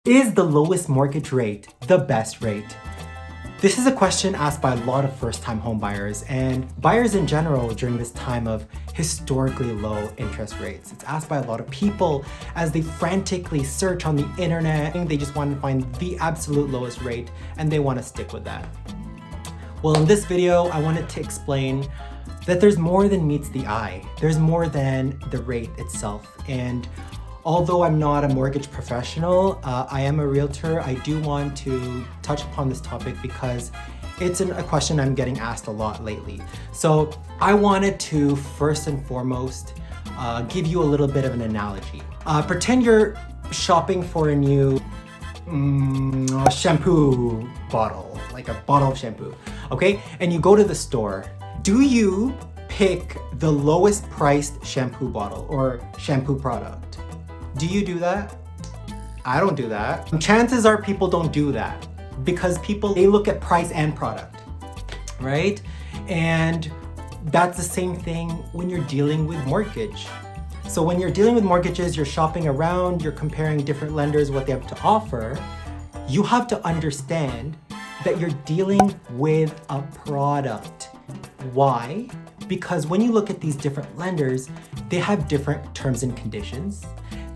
Is the lowest mortgage rate the best rate? This is a question asked by a lot of first-time homebuyers and buyers in general during this time of historically low interest rates. It's asked by a lot of people as they frantically search on the internet. They just want to find the absolute lowest rate and they want to stick with that. Well, in this video, I wanted to explain that there's more than meets the eye. There's more than the rate itself. And although I'm not a mortgage professional, I am a realtor. I do want to touch upon this topic because it's a question I'm getting asked a lot lately. So I wanted to first and foremost give you a little bit of an analogy. Pretend you're shopping for a new shampoo bottle, like a bottle of shampoo, okay? And you go to the store. Do you pick the lowest priced shampoo bottle or shampoo product? Do you do that? I don't do that. Chances are people don't do that because they look at price and product, right? And that's the same thing when you're dealing with mortgage. So when you're dealing with mortgages, you're shopping around, you're comparing different lenders, what they have to offer. You have to understand that you're dealing with a product. Why? Because when you look at these different lenders, they have different terms and conditions.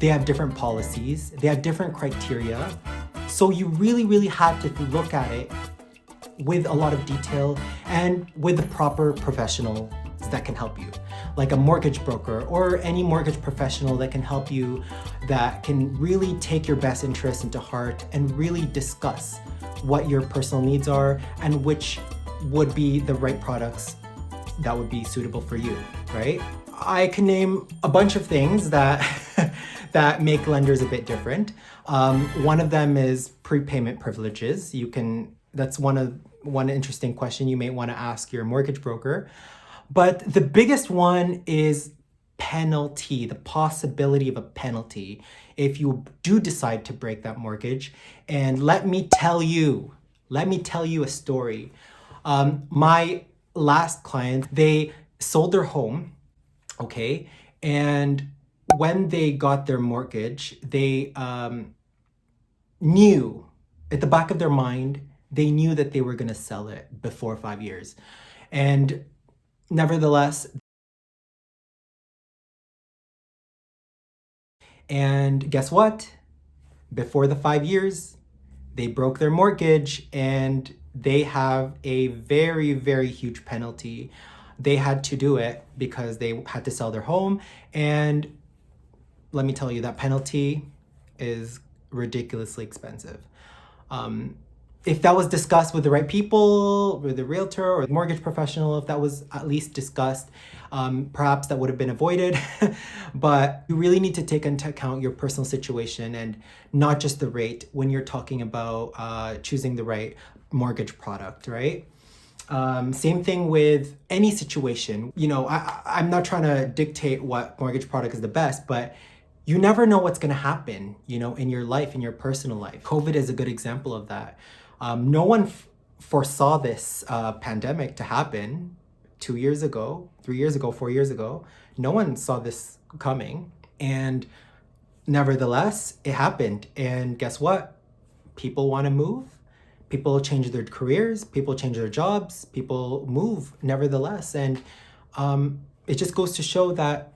They have different policies, they have different criteria. So you really have to look at it with a lot of detail and with the proper professionals that can help you. Like a mortgage broker or any mortgage professional that can help you, that can really take your best interests into heart and really discuss what your personal needs are and which would be the right products that would be suitable for you, right? I can name a bunch of things that that make lenders a bit different. One of them is prepayment privileges. That's one interesting question you may want to ask your mortgage broker. But the biggest one is penalty, the possibility of a penalty if you do decide to break that mortgage. And let me tell you a story. My last client, they sold their home, okay? And when they got their mortgage, they knew at the back of their mind, they knew that they were going to sell it before 5 years. And nevertheless, and guess what? Before the 5 years, they broke their mortgage and they have a very huge penalty. They had to do it because they had to sell their home. And let me tell you, that penalty is ridiculously expensive. If that was discussed with the right people, with the realtor or the mortgage professional, if that was at least discussed, perhaps that would have been avoided. But you really need to take into account your personal situation and not just the rate when you're talking about choosing the right mortgage product, right? Same thing with any situation. You know, I'm not trying to dictate what mortgage product is the best, but you never know what's going to happen, you know, in your life, in your personal life. COVID is a good example of that. No one foresaw this pandemic to happen 2 years ago, 3 years ago, 4 years ago. No one saw this coming. And nevertheless, it happened. And guess what? People want to move. People change their careers. People change their jobs. People move nevertheless. And it just goes to show that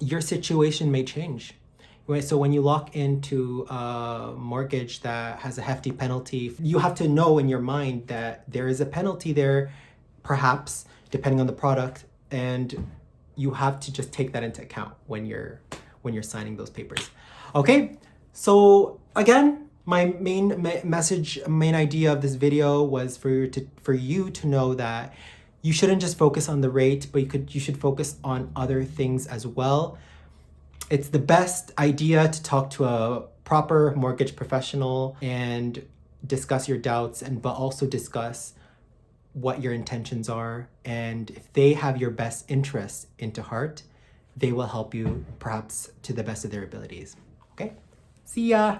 your situation may change. Right? So when you lock into a mortgage that has a hefty penalty, you have to know in your mind that there is a penalty there, perhaps, depending on the product, and you have to just take that into account when you're signing those papers. Okay, so again, my main idea of this video was for you to know that you shouldn't just focus on the rate, but you should focus on other things as well. It's the best idea to talk to a proper mortgage professional and discuss your doubts, but also discuss what your intentions are. And if they have your best interests into heart, they will help you perhaps to the best of their abilities. Okay? See ya!